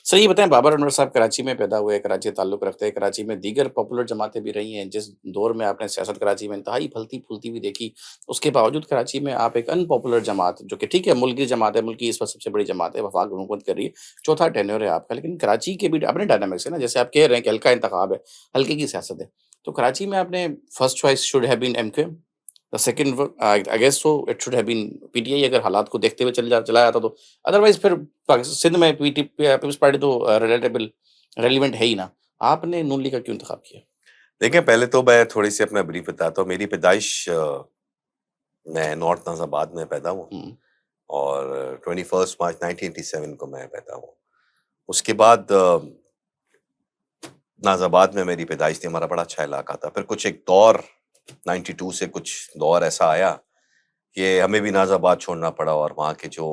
Sir ये बताएँ बाबर अनवर साहब कराची में पैदा हुए, कराची से ताल्लुक़ रखते हैं, कराची में दीगर पॉपुलर जमातें भी रही हैं, जिस दौर में आपने सियासत कराची में इंतहाई फलती-फूलती हुई देखी, उसके बावजूद कराची में आप एक अनपॉपुलर जमात जो कि ठीक है मुल्क की जमात है, मुल्क की इस वक़्त सबसे बड़ी जमात है, वफ़ाक हुकूमत कर रही है, चौथा टेन्योर है आपका, लेकिन कराची के भी अपने डायनामिक्स है ना, जैसे आप कह रहे हैं कि हल्का इंतख़ाब है, हल्के की सियासत है। तो कराची में आपने first choice should have been MQ, the second व I guess so it should have been PTI अगर हालात को देखते हुए चला जाता तो। अदरवाइज़ फिर सिंध में पीपल्स पार्टी तो रिलेटेबल रेलेवेंट है ही ना। आपने नून लीग का क्यों इंतखाब किया? देखिए, पहले तो मैं थोड़ी-सी अपना ब्रीफ बताता हूँ। मेरी पैदाइश मैं नॉर्थ नाज़ाबाद में पैदा हुआ हुँ, और 21 मार्च 1987 को मैं पैदा हुआ। उसके बाद नाज़ाबाद में मेरी पैदाइश थी, हमारा बड़ा अच्छा इलाका था। फिर कुछ एक दौर 92 से कुछ दौर ऐसा आया कि हमें भी नाज़ाबाद छोड़ना पड़ा और वहाँ के जो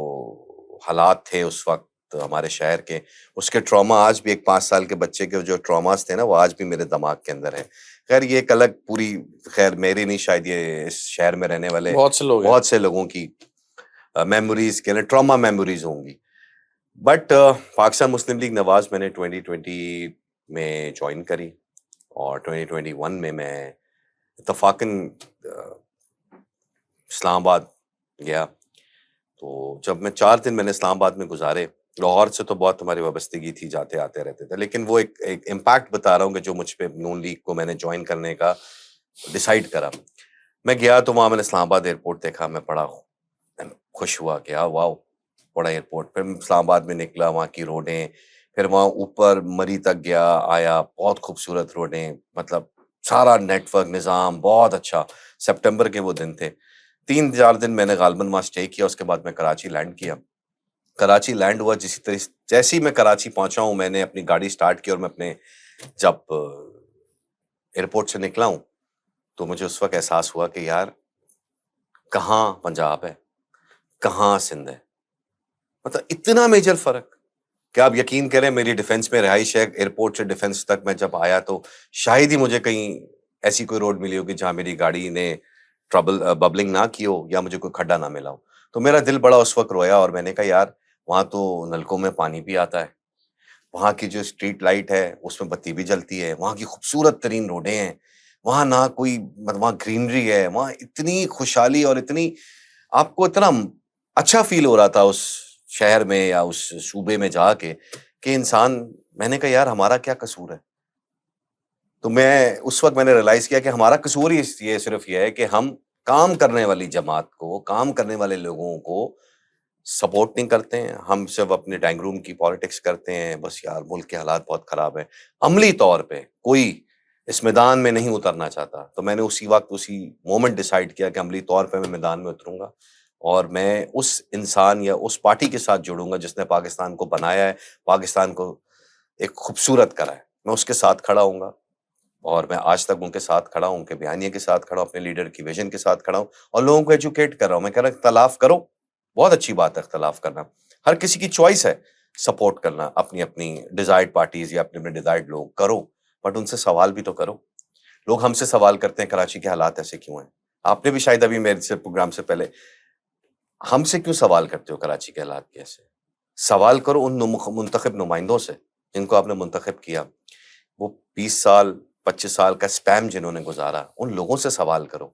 हालात थे उस वक़्त हमारे शहर के, उसके ट्रॉमा आज भी एक 5 साल के बच्चे के जो ट्रॉमास थे ना, वो आज भी मेरे दिमाग के अंदर हैं। ख़ैर ये एक अलग पूरी ख़ैर मेरी नहीं, शायद ये इस शहर में रहने वाले बहुत से लोग हैं। बहुत से लोगों की मेमोरीज़ के लिए ट्रॉमा मेमोरीज़ होंगी। बट पाकिस्तान मुस्लिम लीग नवाज़ मैंने 2020 में जॉइन करी और 2021 में मैं इत्तफ़ाक़न इस्लामाबाद गया। तो जब मैं 4 दिन मैंने इस्लामाबाद में गुज़ारे, लाहौर से तो बहुत हमारी वाबस्तगी थी, जाते-आते रहते थे। लेकिन वो एक एक इम्पैक्ट बता रहा हूँ कि जो मुझ पे नून लीग को मैंने जॉइन करने का डिसाइड करा। मैं गया तो वहाँ मैंने इस्लामाबाद एयरपोर्ट देखा, मैं बड़ा खुश हुआ कि यार वाओ! बड़ा एयरपोर्ट। फिर इस्लामाबाद में निकला, वहाँ की रोडें, फिर वहाँ ऊपर मरी तक गया, आया, बहुत खूबसूरत रोडें, मतलब सारा नेटवर्क निज़ाम बहुत अच्छा। सितंबर के वो दिन थे। 3-4 दिन मैंने गालबन वहाँ स्टे किया, उसके बाद मैं कराची लैंड किया। कराची लैंड हुआ जैसे ही मैं कराची पहुँचा हूँ, मैंने अपनी गाड़ी स्टार्ट की और मैं अपने जब एयरपोर्ट से निकला हूँ, तो मुझे उस वक़्त एहसास हुआ कि यार कहाँ पंजाब है, कहाँ सिंध है। मतलब इतना मेजर फ़र्क। क्या आप यकीन करें मेरी डिफेंस में रिहाइश है, एयरपोर्ट से डिफेंस तक मैं जब आया तो शायद ही मुझे कहीं ऐसी कोई रोड मिली होगी जहाँ मेरी गाड़ी ने बबलिंग ना की हो या मुझे कोई खड्डा ना मिला हो। तो मेरा दिल बड़ा उस वक़्त रोया और मैंने कहा यार वहाँ तो नलकों में पानी भी आता है। वहाँ की जो स्ट्रीट लाइट है उसमें बत्ती भी जलती है, वहाँ की खूबसूरत तरीन रोडें हैं, वहाँ ना कोई मतलब वहाँ ग्रीनरी है, वहाँ इतनी खुशहाली और इतनी आपको इतना अच्छा फ़ील हो रहा था उस शहर में या उस सूबे में जाके कि इंसान मैंने कहा यार हमारा क्या कसूर है? तो मैं उस वक़्त मैंने रियलाइज़ किया कि हमारा कसूर ही ये सिर्फ़ ये है कि हम काम करने वाली जमात को, काम करने वाले लोगों को सपोर्ट नहीं करते हैं। हम सिर्फ़ अपने ड्राइंग रूम की पॉलिटिक्स करते हैं, बस यार मुल्क के हालात बहुत ख़राब हैं। अमली तौर पे कोई इस मैदान में नहीं उतरना चाहता। तो मैंने उसी वक़्त उसी मोमेंट डिसाइड किया कि अमली तौर पे मैं मैदान में उतरूँगा और मैं उस इंसान या उस पार्टी के साथ जुड़ूँगा जिसने पाकिस्तान को बनाया है, पाकिस्तान को एक खूबसूरत करा है। मैं उसके साथ खड़ा होऊँगा और मैं आज तक उनके साथ खड़ा हूँ, उनके बयानिए के साथ खड़ा हूँ, अपने लीडर की विज़न के साथ खड़ा हूँ और लोगों को एजुकेट कर रहा हूँ। मैं कह रहा हूँ इख्तलाफ करो, बहुत अच्छी बात है इख्तलाफ करना। हर किसी की चॉइस है सपोर्ट करना, अपनी-अपनी डिज़ायर्ड पार्टीज़ या अपने-अपने डिज़ायर्ड लोग करो, बट उनसे सवाल भी तो करो। लोग हमसे सवाल करते हैं कराची के हालात ऐसे क्यों हैं? आपने भी शायद अभी मेरे से प्रोग्राम से पहले हमसे क्यों सवाल करते हो कराची के हालात कैसे? सवाल करो उन मुंतखब नुमाइंदों से, जिनको आपने मुंतखब किया। वो 20 साल, 25 साल का स्पैम जिन्होंने गुज़ारा, उन लोगों से सवाल करो।